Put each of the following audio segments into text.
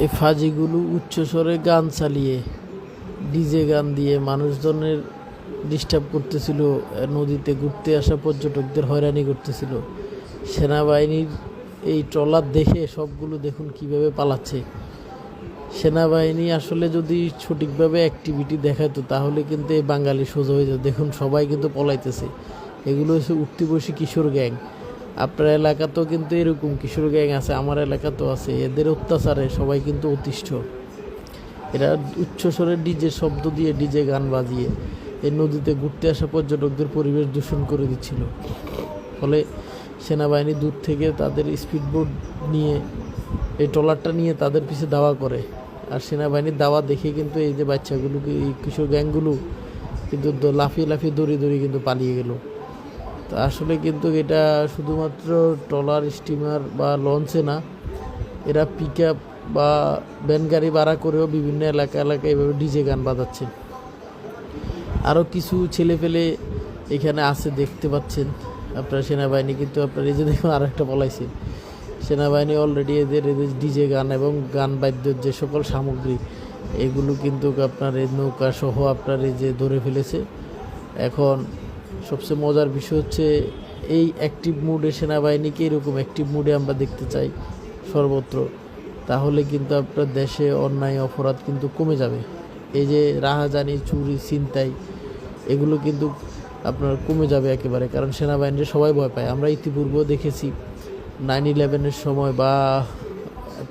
এই ফাজিগুলো উচ্চস্বরে গান চালিয়ে ডিজে গান দিয়ে মানুষজনের ডিস্টার্ব করতেছিল, নদীতে ঘুরতে আসা পর্যটকদের হয়রানি করতেছিল। সেনাবাহিনীর এই ট্রলার দেখে সবগুলো দেখুন কিভাবে পালাচ্ছে। সেনাবাহিনী আসলে যদি সঠিকভাবে অ্যাক্টিভিটি দেখাতো তাহলে কিন্তু এই বাঙালি সোজা হয়ে যেত। দেখুন সবাই কিন্তু পলাইতেছে। এগুলো হচ্ছে উঠতি বসে কিশোর গ্যাং। আপনার এলাকাতেও কিন্তু এরকম কিশোর গ্যাং আছে, আমার এলাকাতেও আছে। এদের অত্যাচারে সবাই কিন্তু অতিষ্ঠ। এরা উচ্চস্বরে ডিজে শব্দ দিয়ে ডিজে গান বাজিয়ে এই নদীতে ঘুরতে আসা পর্যটকদের পরিবেশ দূষণ করে দিচ্ছিল। ফলে সেনাবাহিনী দূর থেকে তাদের স্পিডবোট নিয়ে এই ট্রলারটা নিয়ে তাদের পিছে দাওয়া করে। আর সেনাবাহিনীর দাওয়া দেখে কিন্তু এই যে বাচ্চাগুলোকে, এই কিশোর গ্যাংগুলো কিন্তু লাফিয়ে লাফিয়ে দড়ি কিন্তু পালিয়ে গেল। তো আসলে কিন্তু এটা শুধুমাত্র ট্রলার, স্টিমার বা লঞ্চে না, এরা পিক আপ বা ভ্যান গাড়ি ভাড়া করেও বিভিন্ন এলাকায় এভাবে ডিজে গান বাজাচ্ছে। আরও কিছু ছেলেপেলে এখানে আছে, দেখতে পাচ্ছেন আপনার। সেনাবাহিনী কিন্তু আপনার এই যে দেখুন আর একটা পলাইছে। সেনাবাহিনী অলরেডি এদের ডিজে গান এবং গান বাদ্যের যে সকল সামগ্রী এগুলো কিন্তু আপনার এই নৌকা সহ আপনার এই যে ধরে ফেলেছে। এখন সবচেয়ে মজার বিষয় হচ্ছে এই অ্যাক্টিভ মুডে সেনাবাহিনীকে এরকম অ্যাক্টিভ মুডে আমরা দেখতে চাই সর্বত্র। তাহলে কিন্তু আপনার দেশে অন্যায় অপরাধ কিন্তু কমে যাবে। এই যে রাহাজানি, চুরি, ছিনতাই এগুলো কিন্তু আপনার কমে যাবে একেবারে। কারণ সেনাবাহিনীর সবাই ভয় পায়। আমরা ইতিপূর্বেও দেখেছি 9/11-এর সময় বা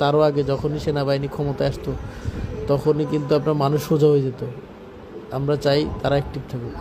তারও আগে যখনই সেনাবাহিনী ক্ষমতায় আসতো তখনই কিন্তু আপনার মানুষ সোজা হয়ে যেত। আমরা চাই তারা অ্যাক্টিভ থাকুক।